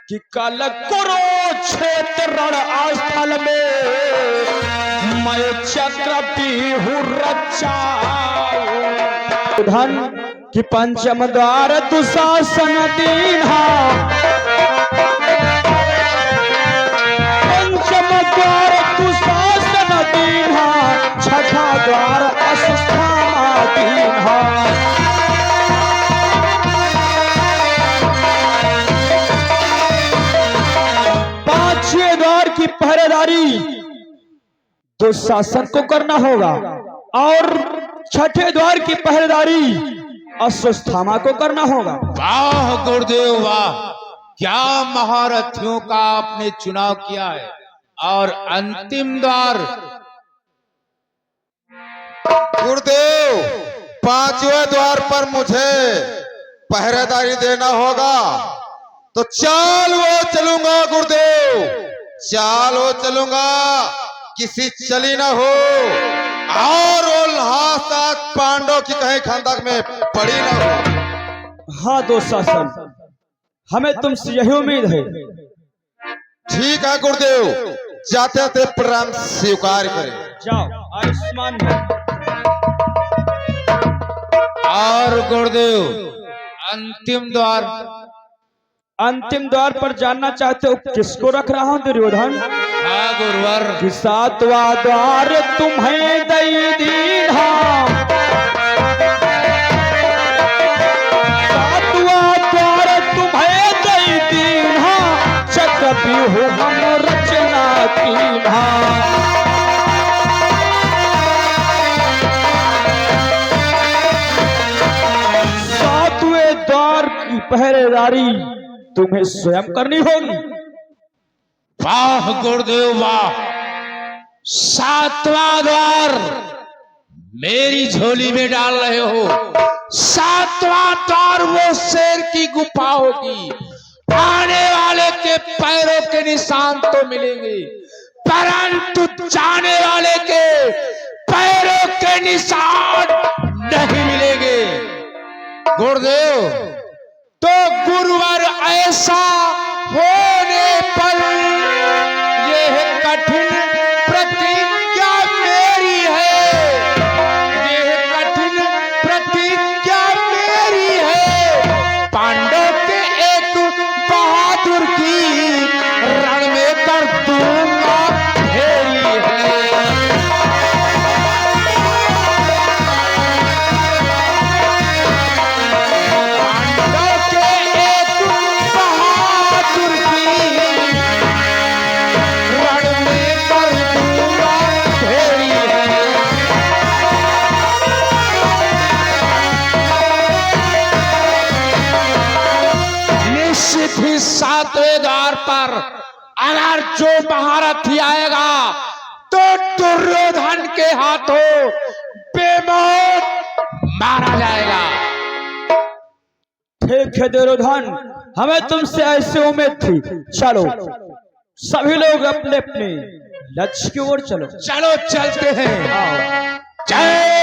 कि कल कुरुक्षेत्र रणस्थल में मैं चक्र बिहु रचाऊं। धन कि पंचम द्वार दुशासन दीन्हा, पंचम द्वार दुशासन दीन्हा, छठा द्वार अश्वत्थामा दीन्हा। पांचवें द्वार की पहरेदारी दुशासन को करना होगा और छठे द्वार की पहरेदारी अश्वत्थामा को करना होगा। वाह गुरुदेव वाह, क्या महारथियों का आपने चुनाव किया है। और अंतिम द्वार गुरुदेव, पांचवें द्वार पर मुझे पहरेदारी देना होगा, तो चाल वो चलूंगा गुरुदेव, चाल वो चलूंगा, किसी चली ना हो और उल्लासात पांडव की कहीं खंडक में पड़ी ना हो। हाँ दुशासन, हमें तुमसे यही उम्मीद है। ठीक है गुरुदेव, जाते जाते प्रणाम स्वीकार करें। जाओ आयुष्मान भव। और गुरुदेव अंतिम द्वार, अंतिम द्वार पर जानना चाहते हो किसको रख रहा हूं दुर्योधन? हाँ गुरुवर, कि सातवां द्वार तुम्हें दई दीन्हा, सातवां द्वार तुम्हें दई दीन्हा, चक्र बिहु हम रचना कीन्हा। सातवें द्वार की पहरेदारी तुम्हें स्वयं करनी होगी। वाह गुरुदेव वाह, सातवां द्वार मेरी झोली में डाल रहे हो। सातवां द्वार वो शेर की गुफा होगी, आने वाले के पैरों के निशान तो मिलेंगे, परंतु जाने वाले के पैरों के निशान नहीं मिलेंगे। गुरुदेव, तो गुरुवर ऐसा होने पर यह कठिन प्रतिज्ञा मेरी है, यह कठिन प्रतिज्ञा मेरी है, पांडव के एक बहादुर की रण में कर दूंगा फेरी है। सातवें द्वार पर अगर जो महारथी आएगा तो दुर्योधन के हाथों बेमौत मारा जाएगा। ठीक है दुर्योधन, हमें तुमसे ऐसी उम्मीद थी। चलो सभी लोग अपने अपने लक्ष्य की ओर चलो। चलो चलते हैं। आओ। जय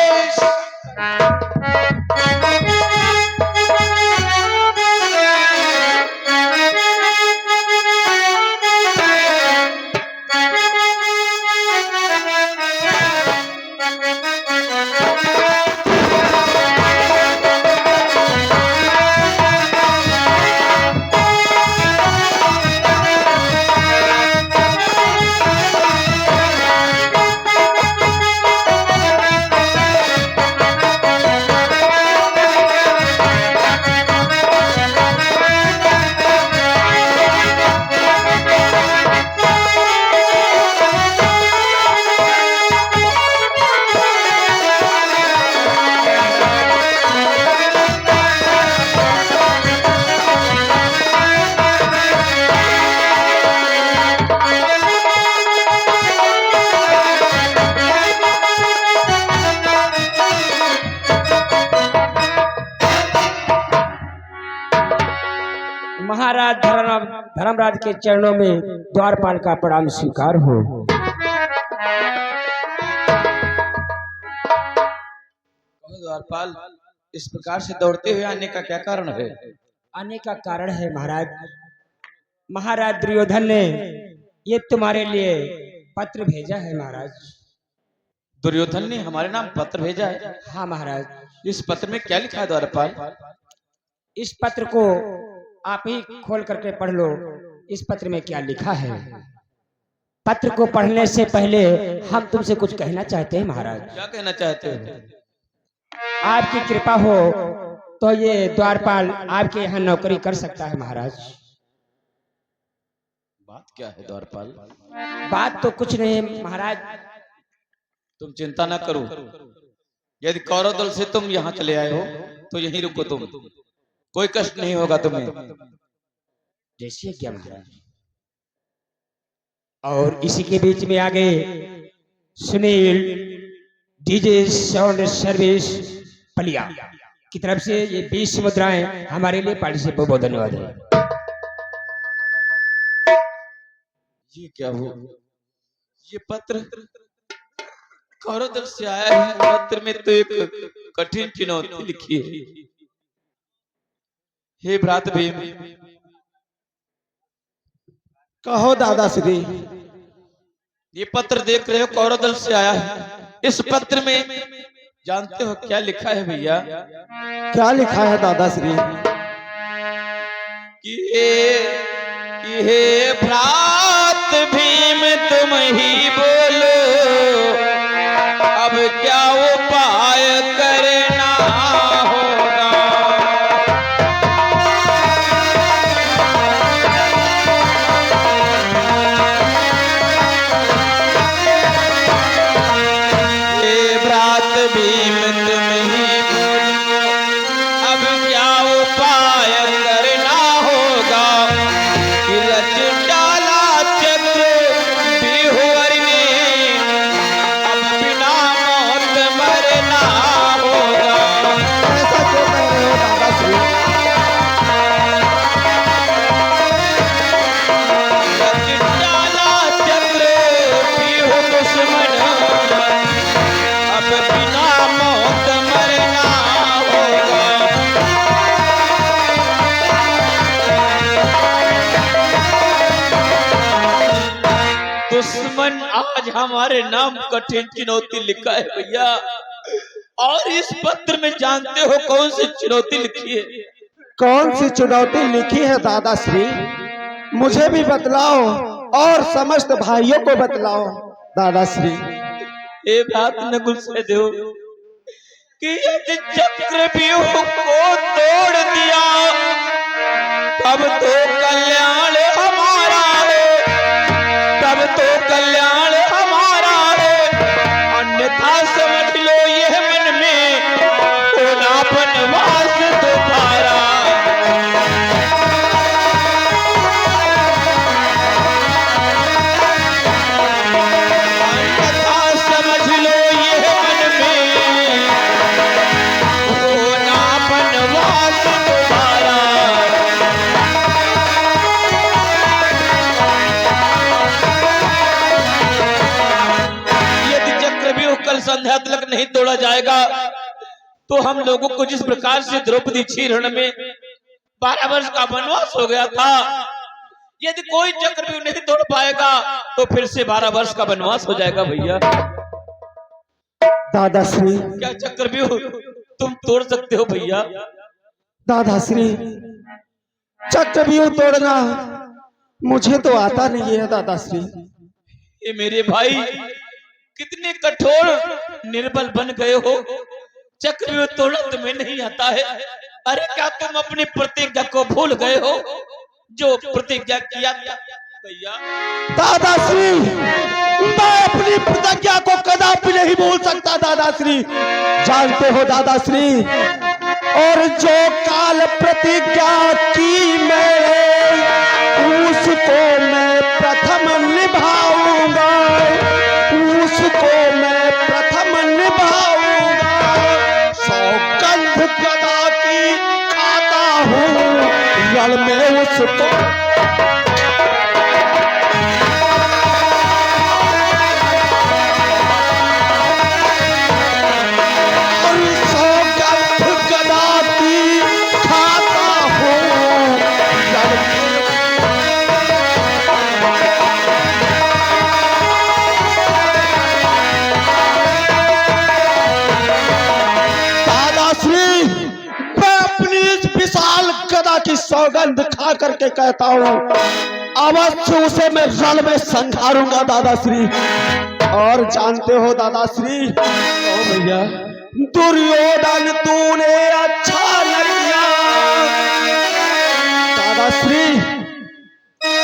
महाराज धर्मराज के चरणों में द्वारपाल का प्रणाम स्वीकार हो। द्वारपाल, इस प्रकार से दौड़ते हुए आने का क्या कारण है? आने का कारण है महाराज, महाराज दुर्योधन ने ये तुम्हारे लिए पत्र भेजा है महाराज। दुर्योधन ने हमारे नाम पत्र भेजा है? हाँ महाराज। इस पत्र में क्या लिखा है द्वारपाल? इस पत्र को आप ही खोल करके पढ़ लो। इस पत्र में क्या लिखा है? पत्र को पढ़ने से पहले हम तुमसे कुछ कहना चाहते हैं महाराज। क्या कहना चाहते हो? आपकी कृपा हो तो ये द्वारपाल आपके यहाँ नौकरी कर सकता है महाराज। बात क्या है द्वारपाल? बात तो कुछ नहीं है महाराज। तुम चिंता ना करो, यदि कौरव दल से तुम यहाँ चले आए हो तो यहीं रुको, तुम कोई कष्ट नहीं होगा तुम्हें। जैसे क्या महाराज। और इसी के बीच में आगे Sunil DJ sound service Palia की तरफ से ये 20 मुद्राएं हमारे लिए पार्टी से बहुत बहुत धन्यवाद है। ये क्या हो? ये पत्र कौरव दल से आया है। पत्र में तो एक कठिन चुनौती लिखी है। हे भ्रात भीम, कहो दादा श्री। ये पत्र देख रहे हो कौरव दल से आया है। इस पत्र में जानते हो क्या लिखा है भैया? क्या लिखा है दादा श्री? कि हे भ्रात भीम तुम ही बोलो, अब क्या उपाय करना होगा। हे भ्रात भीम तुम ही बोलो, अब क्या उपाय करना होगा। कि रच डाला चक्र बिहुअर ने, अब बिना मौत मरना होगा। ऐसा क्यों कह रहे हो दादा श्री? रच डाला चक्र बिहु दुश्मन, अब बिना मौत मरना होगा। दुश्मन आज हमारे नाम कठिन चुनौती लिखा है भैया। और इस पत्र में जानते हो कौन सी चुनौती लिखी है? कौन सी चुनौती लिखी है दादा श्री? मुझे भी बतलाओ और समस्त भाइयों को बतलाओ दादा श्री। हे भ्रात नकुल सहदेव, कि यदि चक्रव्यूह को तोड़ दिया तब तो कल्याण हमारा है, तब तो कल्याण हमारा है। अन्यथा समझ लो यह मन में होना वनवास दोबारा। अन्यथा समझ लो यह मन में होना वनवास दोबारा। यदि चक्रव्यूह कल संध्या तक नहीं तोड़ा जाएगा तो हम लोगों को जिस प्रकार से द्रौपदी क्षीरण में 12 वर्ष का वनवास हो गया था, यदि कोई चक्रव्यूह नहीं तोड़ पाएगा तो फिर से 12 वर्ष का वनवास हो जाएगा भैया। दादा श्री, क्या चक्रव्यूह तुम तोड़ सकते हो भैया? दादा श्री, चक्रव्यूह तोड़ना मुझे तो आता नहीं है दादा श्री। ये मेरे भाई कितने कठोर निर्बल बन गए हो। चक्रव्यूह तोड़ना तुम्हें नहीं आता है? अरे क्या तुम अपनी प्रतिज्ञा को भूल गए हो जो प्रतिज्ञा किया था भैया? दादा श्री, मैं अपनी प्रतिज्ञा को कदापि नहीं भूल सकता दादा श्री। जानते हो दादा श्री, और जो काल प्रतिज्ञा की मैं उसको मैं प्रथम निभाऊंगा, उसको मैं प्रथम निभाऊंगा। सौगंध गदा की खाता हूँ रण में उसको। सौगंध खा करके कहता हूँ, अवश्य उसे मैं रण में संघारूंगा दादाश्री। और जानते हो दादाश्री, ओ भैया, दुर्योधन तूने अच्छा न किया दादाश्री,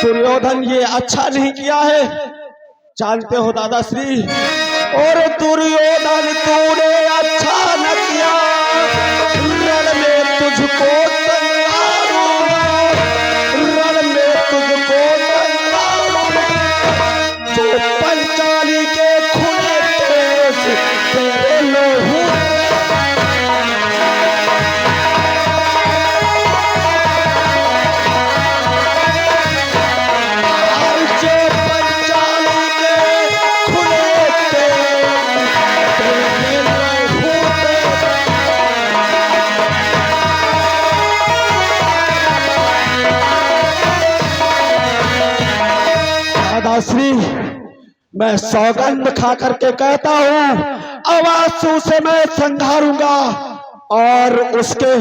दुर्योधन ये अच्छा नहीं किया है, जानते हो दादाश्री। और दुर्योधन तूने अच्छा न किया, रण में तुझको संघारूंगा, रण में तुझको संघारूंगा। जो पंचाली के खुले केस तेरे लोहू, दादाश्री मैं सौगंध खा करके कहता हूँ, अवश्य से मैं संघारूंगा और उसके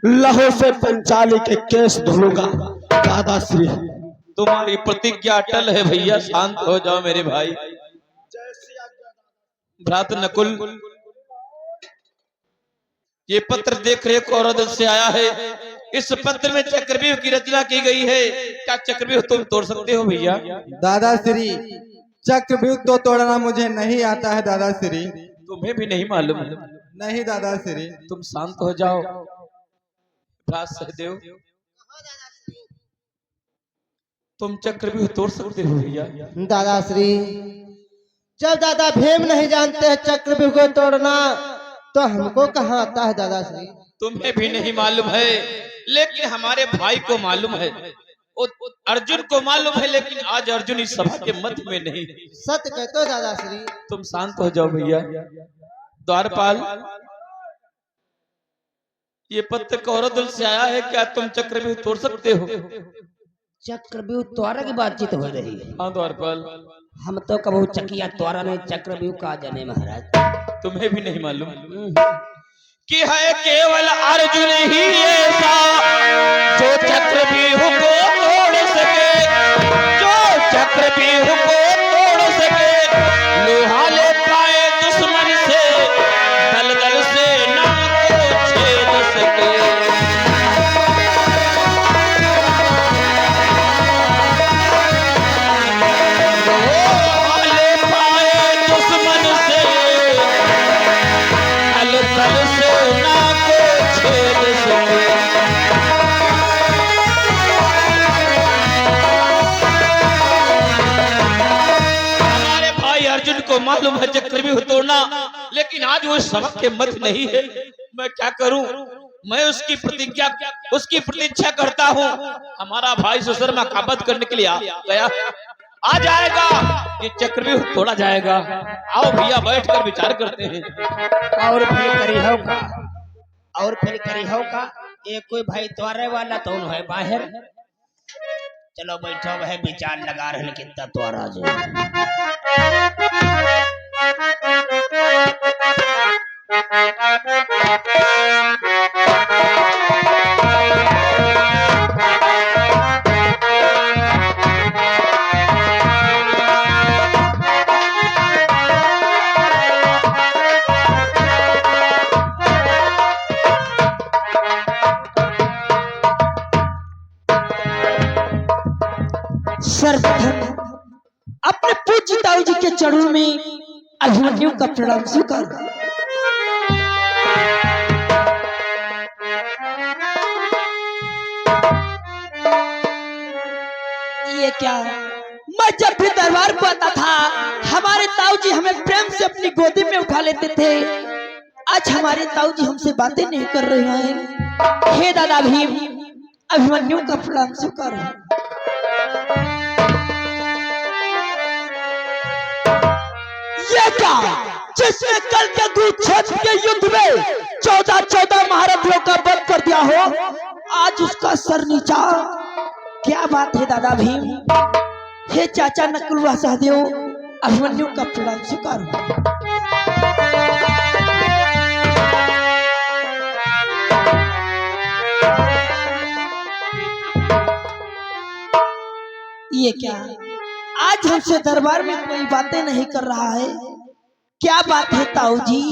लहू से पंचाली के केस धुलूंगा दादाश्री। तुम्हारी प्रतिज्ञा अटल है भैया, शांत हो जाओ मेरे भाई। भ्रात नकुल, ये पत्र देख रहे कौरव से आया है। इस पत्र में चक्रव्यूह की रचना की गई है। क्या चक्रव्यूह तुम तोड़ सकते हो भैया? दादाश्री, चक्रव्यूह तो तोड़ना मुझे नहीं आता है दादाश्री। तुम्हें भी नहीं मालूम? नहीं दादाश्री। तुम शांत हो जाओ। भ्रात सहदेव, तुम चक्रव्यूह तोड़ सकते हो भैया? दादाश्री, जब दादा भीम नहीं जानते हैं चक्रव्यूह को तोड़ना, तो हमको कहाँ आता है दादाश्री? तुम्हें भी नहीं मालूम है, लेकिन हमारे भाई को मालूम है, अर्जुन को मालूम है, लेकिन आज अर्जुन इस सभा के मध्य में नहीं। सत्य कहते हो दादाश्री। तुम शांत हो जाओ भैया। द्वारपाल, ये पत्र कौरव से आया है, क्या तुम चक्रव्यूह तोड़ सकते हो? चक्रव्यूह त्वारा की बातचीत हो रही है। हाँ द्वारपाल, हम तो कबू चकिया त्वारा ने चक्रव्यूह का जाने महाराज। तुम्हें भी नहीं मालूम कि है केवल अर्जुन ही ऐसा जो चक्रव्यूह को तोड़ सके, जो चक्रव्यूह को तोड़ सके। लोहा ले पाए दुश्मन से, दल दल से ना को छेद सके। लोहा ले पाए दुश्मन से, दल दल से ना को छेद सके। हमारे भाई अर्जुन को मालूम है चक्रव्यूह तोड़ना, लेकिन आज वो सबक के मत नहीं है। मैं क्या करूं? मैं उसकी प्रतीक्षा करता हूं। हमारा भाई सुशर्मा का वध करने के लिए गया, आ जाएगा, ये चक्रव्यूह तोड़ा जाएगा। आओ भैया बैठकर विचार करते हैं। और फिर करी होगा ये कोई भाई त्वारे वाला तो है बाहर। चलो बैठो, वह विचार लगा रहे कितना त्वारा जो। सर्वप्रथम अपने पूज्य ताऊ जी के चरणों में अभिमन्यु का प्रणाम स्वीकार। ये क्या, मैं जब भी दरबार पर आता था, हमारे ताऊ जी हमें प्रेम से अपनी गोदी में उठा लेते थे। आज हमारे ताऊ जी हमसे बातें नहीं कर रहे हैं। हे दादा भीम, अभिमन्यु का प्रणाम स्वीकार। ये क्या, जिसने कल के कुरुक्षेत्र के युद्ध में 14 महारथियों का वध कर दिया हो, आज उसका सर नीचा। क्या बात है दादा भीम? हे चाचा नकुल व सहदेव, अभिमन्यु का प्रणाम स्वीकार। ये क्या, आज हमसे दरबार में कोई बातें नहीं कर रहा है? क्या बात है ताऊ जी?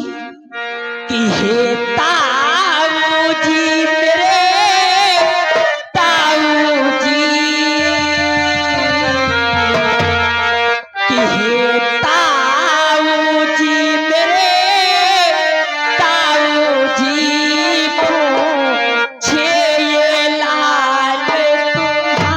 कि हे ताऊ जी मेरे ताऊ जी, कि हे ताऊ जी मेरे ताऊ जी, पूछे ये लाल तुम्हारा।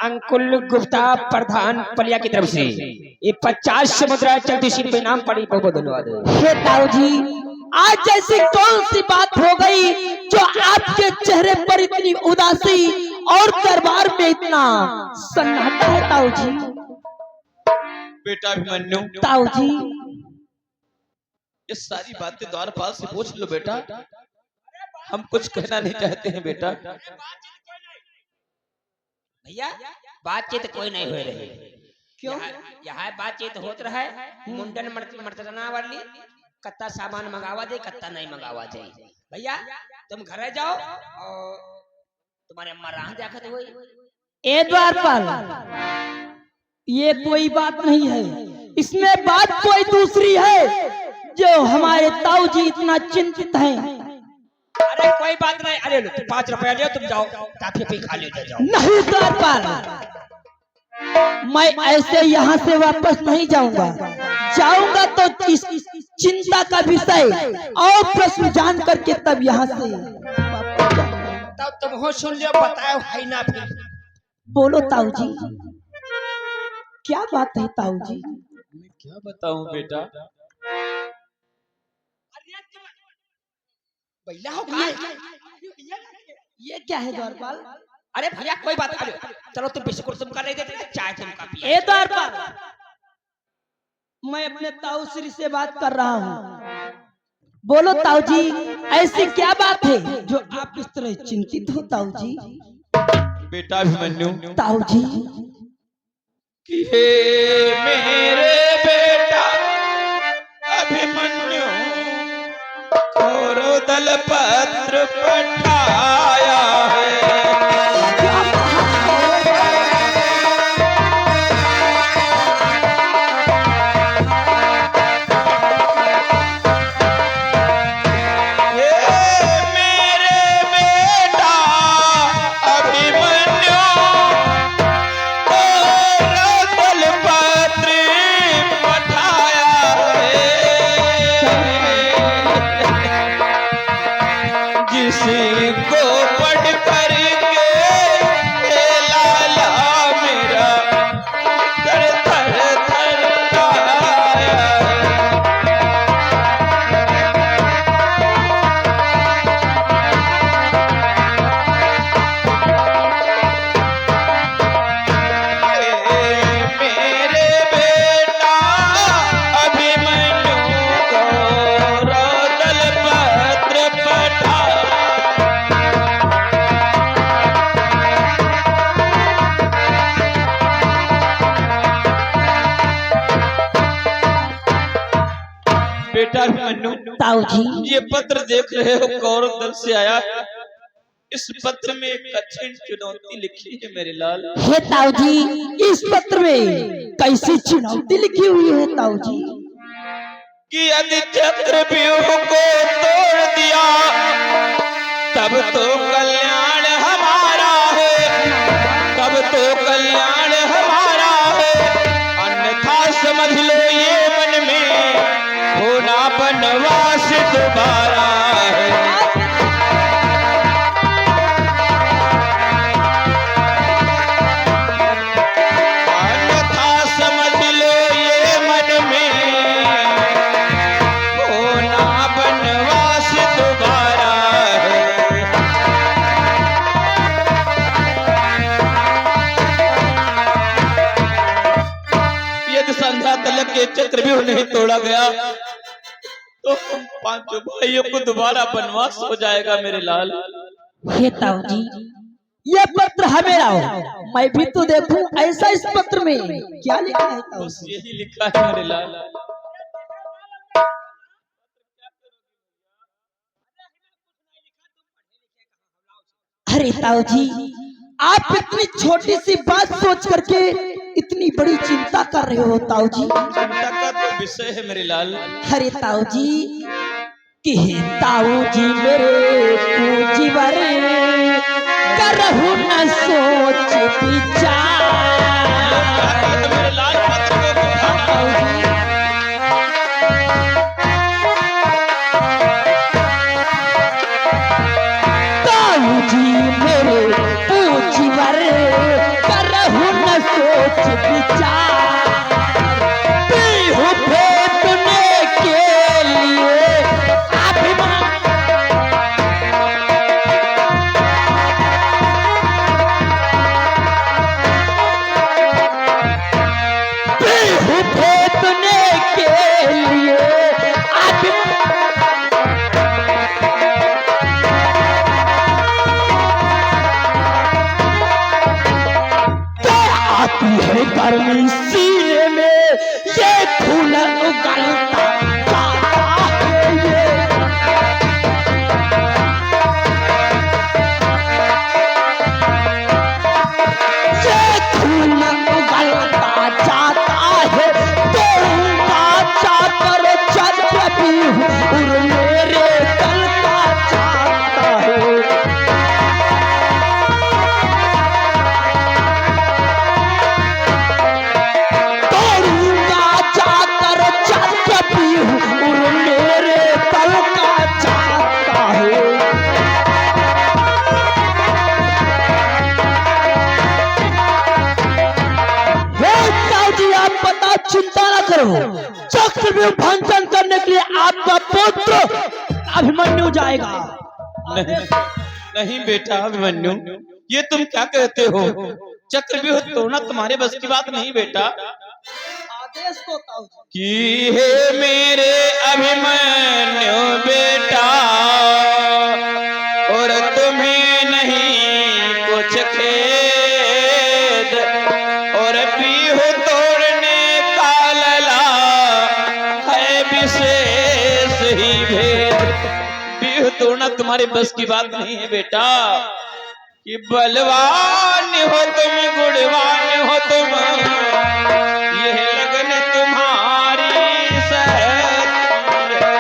अंकुल गुप्ता प्रधान पलिया की तरफ से ये 50 मुद्रा चलती शीट पे नाम पड़ी। बहुत बहुत धन्यवाद। हे ताऊ जी, आज ऐसी कौन सी बात हो गई जो आपके चेहरे पर इतनी उदासी और दरबार में इतना सन्नाटा है ताऊ जी? बेटा अभिमन्यु, ताऊ जी ये सारी बातें द्वारपाल से पूछ लो बेटा, हम कुछ कहना नहीं चाहते हैं बेटा। भैया बातचीत कोई नहीं हो रही। क्यों? यहाँ बातचीत होत रहा है, मुंडन मर्तना वाली कत्ता सामान मंगावा दे, कत्ता नहीं मंगावा जाए। भैया तुम घर जाओ और तुम्हारे अम्मा राह देखते हुए। ए द्वारपाल, ये कोई बात नहीं है, इसमें बात कोई दूसरी है जो हमारे ताऊ जी इतना चिंतित हैं। अरे कोई बात नहीं, अरे लो 5 रुपया ले, तुम जाओ काफी पे खा ले जाओ। नहीं द्वारपाल, मैं ऐसे यहाँ से वापस नहीं जाऊंगा। जाऊंगा तो इस चिंता का विषय और प्रश्न जान करके तब यहाँ से तब तुम हो सुन लियो, बताओ है ना फिर। बोलो ताऊ जी, क्या बात है ताऊ जी? मैं क्या बताऊं बेटा, भैया हो ये क्या है द्वारपाल? अरे भैया कोई बात, अरे चलो तुम बिस्कुट तुम का नहीं देते, चाय तुम का पिए। ए द्वारपाल, मैं अपने ताऊ श्री से बात कर रहा हूँ। बोलो ताऊ जी, ऐसी क्या बात है जो आप इस तरह चिंतित हो ताऊ जी? बेटा अभिमन्यु, ताऊ जी कि हे मेरे बेटा अभिमन्यु, खोरो दल पत्र पठाया है। जिसको पढ़ कर के लाला मेरा थर थर थर आया। मेरे बेटा अभिमन्यु को रोदल पत्र पठा। बेटा अभिमन्यु, ताऊ जी, ये पत्र देख रहे हो कौरव दल से आया है। इस पत्र में एक कठिन चुनौती लिखी है मेरे लाल। हे ताऊ जी, इस पत्र में कैसी चुनौती लिखी हुई है ताऊ जी? कि यदि चक्रव्यूह को तोड़ दिया तब तो कल्याण हमारा है, तब तो कल्याण हमारा है, अन्यथा समझ लो ये मन में होना बनवास दोबारा है। अन्यथा समझ लो ये मन में होना बनवास दोबारा है। यदि संध्या तलक के चक्रव्यूह नहीं तोड़ा गया तो हम पांचों भाइयों को दोबारा बनवास हो जाएगा मेरे लाल। हे ताऊ जी, ये पत्र हमें लाओ, मैं भी तो देखूं ऐसा इस पत्र में क्या लिखा है ताऊ बस जी। यही लिखा है मेरे लाल। अरे ताऊ जी, आप इतनी छोटी सी बात सोच करके इतनी बड़ी चिंता कर रहे हो ताऊ जी। चिंता का तो विषय है मेरे लाल। अरे ताऊ जी, कि ताऊ जी मेरे पूजीवर करहु न सोच विचार। मेरे लाल पत्र को दिखा ताऊ जी, ताऊ जी मेरे पूजीवर करहु न सोच विचार। पीहू फेंकने के लिए अभिमान, पीहू फेंकने के लिए आती है गर्मी सीने में, ये खून उगलता जाता है ये। ये खून उगलता जाता है, तोड़ूंगा चाकर चक्रव्यूह और मेरे दल का चाहता है। तोड़ूंगा जाकर चक्रव्यूह और मेरे दल का चाहता है। हे ताऊ जी, आप पता चिंता न करो, चक्रव्यूह भंजन करने के लिए आपका पुत्र अभिमन्यु जाएगा। नहीं, नहीं बेटा अभिमन्यु, ये तुम क्या कहते हो? चक्रव्यूह तोड़ना तुम्हारे बस की बात नहीं बेटा। आदेश तो ताऊ जी। कि हे मेरे अभिमन्यु बेटा, और तुम्हें नहीं कुछ खेद, और व्यूह तोड़ने का लला है विशेष ही भेद। व्यूह तोड़ना तुम्हारे बस की बात नहीं है बेटा। कि बलवान हो तुम, गुणवान हो तुम, यह लगन तुम्हारी सहती है।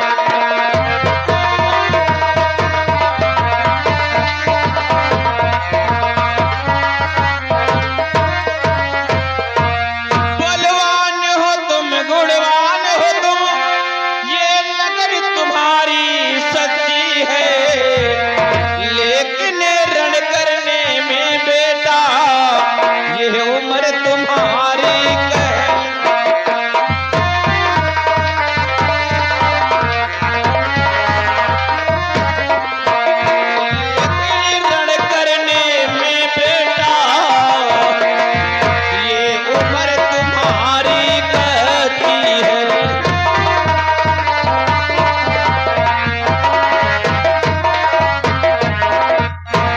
बलवान हो तुम, गुणवान हो तुम, ये लगन तुम्हारी सच्ची है, लेकिन रण करने में बेटा ये उम्र तुम्हारी रण करने में बेटा ये उम्र तुम्हारी कहती है।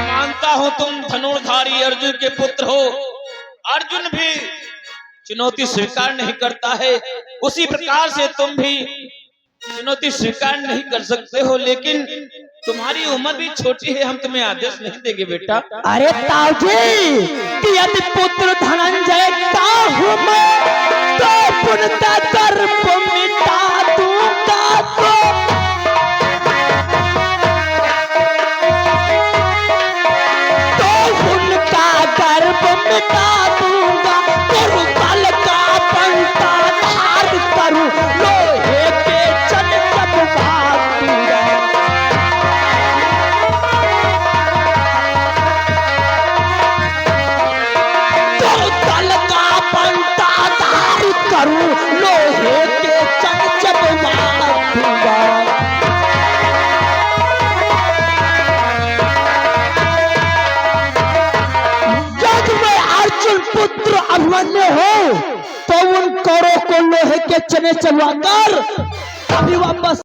मानता हूं तुम धनुर्धारी अर्जुन के पुत्र हो। अर्जुन भी चुनौती स्वीकार नहीं करता है, उसी प्रकार से तुम भी चुनौती स्वीकार नहीं कर सकते हो, लेकिन तुम्हारी उम्र भी छोटी है, हम तुम्हें आदेश नहीं देंगे बेटा। अरे ताऊ जी कि यदि पुत्र धनंजय का हूँ मैं तो पुनः गर्भ मिटा दूंगा तो उनका गर्भ मिटा दूंगा, कुरुबल का पंथा धार करूं, लोहे के चमचम भाग दूंगा। कुरुबल का पंथा धार करूं, लोहे के चमचम भाग दूंगा। जब मैं अर्जुन पुत्र अभिमन्यु हो तो उन कौरों को लोहे के चने चलवाकर अभी वापस